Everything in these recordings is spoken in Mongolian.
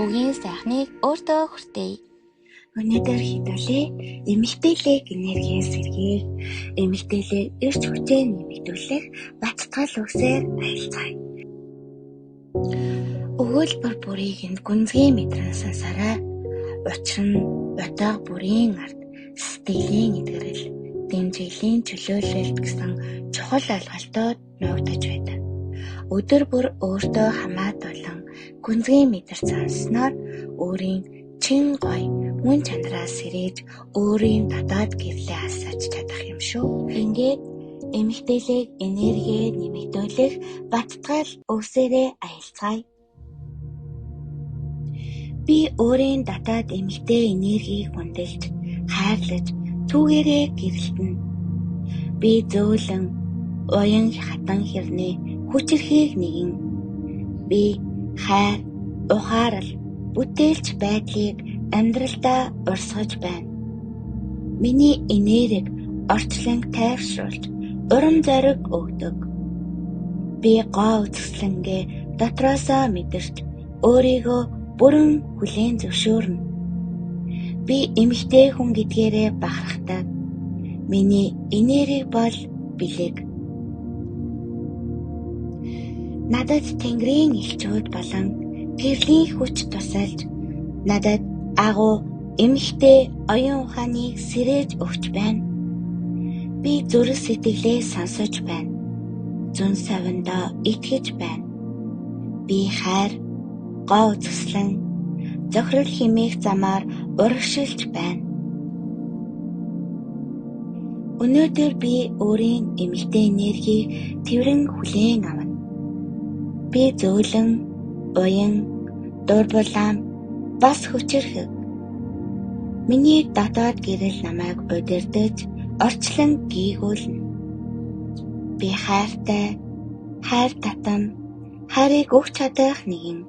Үгийн сайхныг өөртөө хүртээе. Өнөөдөр хэдүүлээ эмэгтэйлэг энергийн сэргийг эмэгтэйлэг эрч хүчээ нэмэгдүүлэх баттгал үгсээр аялцгаая. Өгүүлбэр бүрийг гүнзгий мэдрэн сансараа. Учир нь ботоо бүрийн ард сэтгэлийн эдгэрэл, дэмжиглийн чөлөөлөлт гэсэн чухал ойлголтууд нуугдаж байдаг. Өдөр бүр өөртөө хамаат болон гүнзгий мэдэрч санснаар өөрийн чин гой мөн чанараа сэрээж өөрийн дотоод гэрлээ асааж чадах юм шүү. Ингээд эмэгтэйлэг энерги нэмэгдүүлэх баттгал үгсээрээ аялцгаая. Би өөрийн дотоод эмэгтэй энергийг хүндэлж, хайрлаж, түүгээрээ гэрэлтэнэ. Би зөөлөн, уян хатан хэрнээ хүчрэхийг нэгэн. Би хайр, ухаарал, бүтээлч байдлыг амьдралдаа урсгаж байна. Миний энерги орчлон тайвшруулж, урам зориг өгдөг. Би гоо үзэсгэлэнгээ дотроосоо мэдэрч, өөрийгөө бүрэн хүлээн зөвшөөрнө. Би эмэгтэй хүн гэдгээрээ бахархдаг. Миний энерги бол бэлэг. Надад Тэнгэрийн элчүүд болон гэрлийн хүч тусалж, надад агуу эмэгтэй оюун ухааныг сэрээж өгч байна. Би зүрх сэтгэлээ сонсож байна. Зүн совиндоо итгэж байна. Би хайр, гоо үзэсгэлэн, зохирол хэмээх замаар урагшилж байна. Өнөөдөр би өөрийн эмэгтэй энергийг тэрэн хүлээн авна. Би зөөлөн, уян, дурбулаан, бас хүчрхэг. Миний дотоод гэрэл намайг удирдах, орчлон гийгүүлнэ. Би хайртай, хайр татам, хайрыг өгч чадах нэгэн.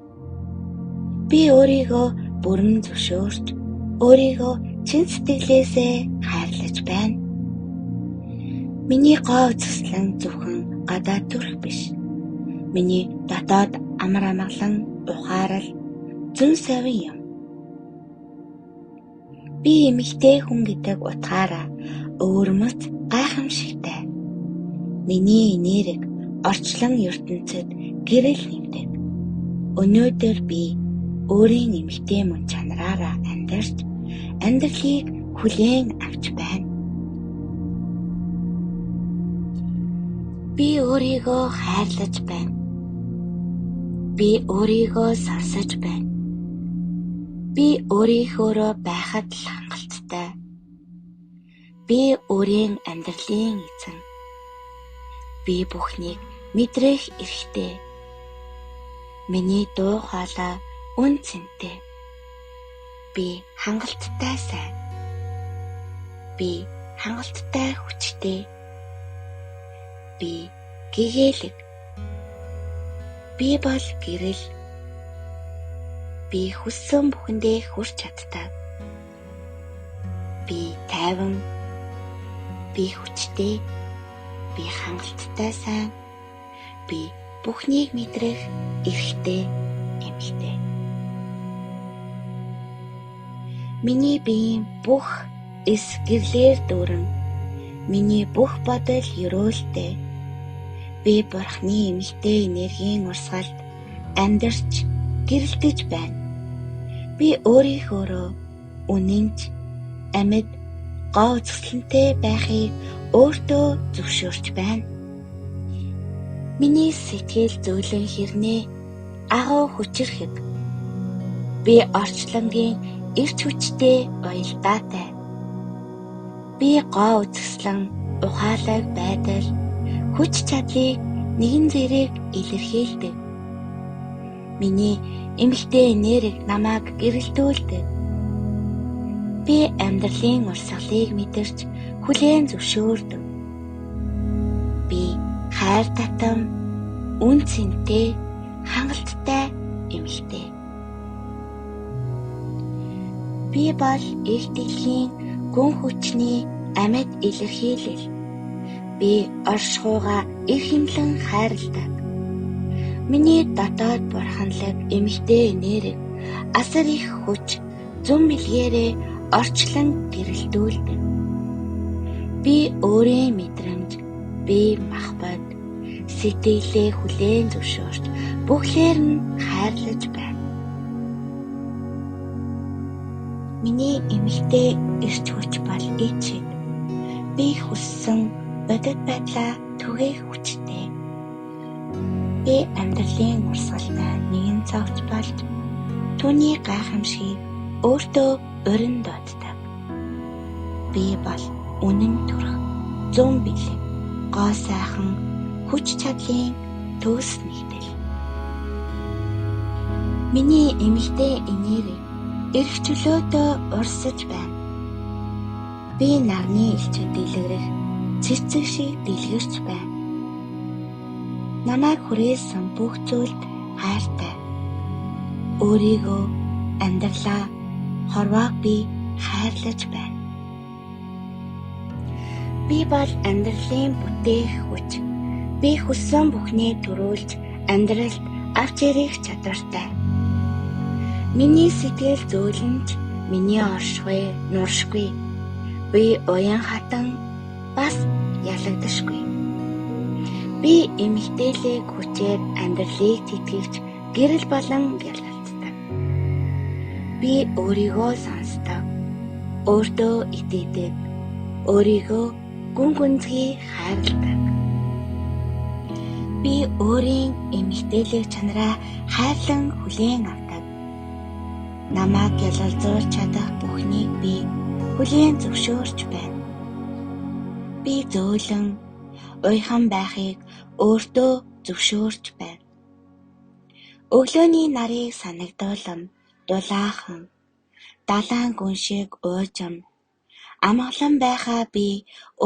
Би өөрийгөө бүрэн зөвшөөрч, өөрийгөө чин сэтгэлээсээ хайрлаж байна. Миний гоо үзэсгэлэн зөвхөн гадаад төрх биш. Миний дотоод амар амгалан, ухаарал, зүн совин юм. Би эмэгтэй хүн гэдэг утгаараа өвөрмөц гайхамшигтай. Миний энерги орчлон ертөнцид гэрэл нэмдэг. Өнөөдөр би өөрийн эмэгтэй мөн чанараараа амьдарч, амьдралыг хүлээн авч байна. Би өөрийгөө хайрлаж байна. Би өөрийгөө сонсож байна. Би өөрийнхөөрөө байхад л хангалттай. Би өөрийн амьдралын эзэн. Би бүхнийг мэдрэх эрхтэй. Миний дуу хоолой үн цэнтэй. Би хангалттай сайн. Би хангалттай хүчтэй. Би гэгээлэг. Би бол гэрэл. Би хүссэн бүхэндээ хүрч чаддаг. Би тайван. Би хүчтэй. Би хангалттай сайн. Би бүхнийг мэдрэх эрхтэй эмэгтэй. Миний биеийн бүх эс гэрлэр дүүрэн. Миний бүх бодол ёроолтой. Би Бурхны эмэгтэй энергийн урсгалд амьдарч гэрэлтэж байна. Би өөрийнхөөрөө үнэнч, амьд, гоо үзэсгэлэнтэй байхыг өөртөө зөвшөөрч байна. Миний сэтгэл зөөлөн хэрнээ агуу хүчрэхэг. Би орчлонгийн эрч хүчтэй уялдаатай. Би гоо үзэсгэлэн, ухаалаг байдал, хүч чадлыг нэгэн зэрэг илэрхийлдэг. Миний эмэгтэй энерги намайг гэрэлтүүлдэг. Би амьдралын урсгалыг мэдэрч хүлээн зөвшөөрдөг. Би хайр татам, үн цэнтэй, хангалттай эмэгтэй. Би бол их дэлхийн гүн хүчний амьд илэрхийлэл. Би оршихуйгаа их хэмлэн хайрладаг. Миний дотоод бурханлаг эмэгтэй нэрийг асар их хүч зүүн мэлгээрээ орчлон гэрэлтүүлдэг. Би өөрийн мэдрэмж, би махбат, сэтгэлээ хүлээн зөвшөөрч бүхлээр нь хайрлаж байна. Миний эмэгтэй эрч хүч бол ичээд би хүссэн бодит байдлаа түгээх хүчтэй. Би амьдралын урсгалтай нэгэн цогц болж түүний гайхамшгийг өөртөө өрн дууддаг. Би бол үнэн төрх, зүүн бэлэг, гоо сайхан, хүч чадлын төгс нэгдэл. Миний эмэгтэй энерги эрх чөлөөтэй урсаж байна. Би нарны элчэд дэлгэрэх цэцэг шиг дэлгэрч байна. Намайг хүрээсэн бүх зүйлд хайртай. Өөрийгөө, амьдралаа, хорвоог би хайрлаж байна. Би бол амьдралын бүтээх хүч. Би хүссэн бүхнийг төрүүлж амьдралд авч ирэх чадвартай. Миний сэтгэл зөөлөнч, миний оршихуй, нуршгүй. Би уян хатан бас ялагдашгүй. Би эмэгтэйлэг хүчээр амьдралыг тэтгэвч гэрэл болон ялгалцдаг. Би өөрийгөө сонсдог, өөртөө итгэдэг, өөрийгөө гүн гүнзгий хайрладаг. Би өөрийн эмэгтэйлэг чанараа хайрлан хүлээн авдаг. Намайг ялалзуулж чадах бүхнийг би хүлээн зөвшөөрч байна. Би зөөлөн, уйхан байхыг өөртөө зөвшөөрч байна. Өглөөний нарыг санагдуулам, дулаахан, далайн гүн шиг уужим, амгалан байхаа би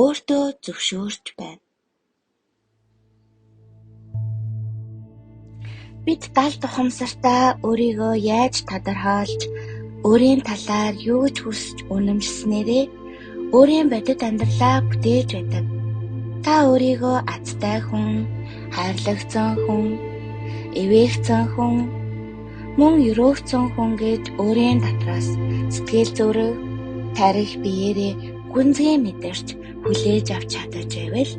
өөртөө зөвшөөрч байна. Бид далд ухамсартаа өөрийгөө яаж тодорхойлж, өөрийн талаар юу гэж хүсэж үнэмшснээрээ өөрийн бодит амьдралаа бүтээж байдаг. Та өөрийгөө азтай хүн, хайрлагдсан хүн, эвээгцэн хүн, мөн өрөөгцөн хүн гэж өөрийн дотроос сэтгэл зүрэг, тарих биеэрээ гүнзгий мэдэрч хүлээж авч чадаж байвал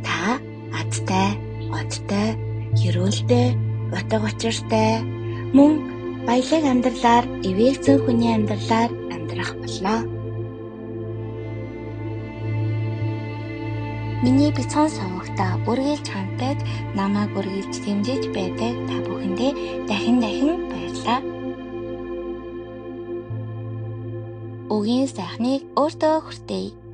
та азтай, одтой, хэрүүлтэй, утга учиртай, мөн баялаг амьдралаар эвээгцэн хүний амьдралаар амьдрах болно. Миний бяцхан сонгогтой үргэлж хамтад намайг үргэлж дэмжиж байдаг та бүхэндээ дахин баярлалаа. Үгийн сайхныг өөртөө хүртээе.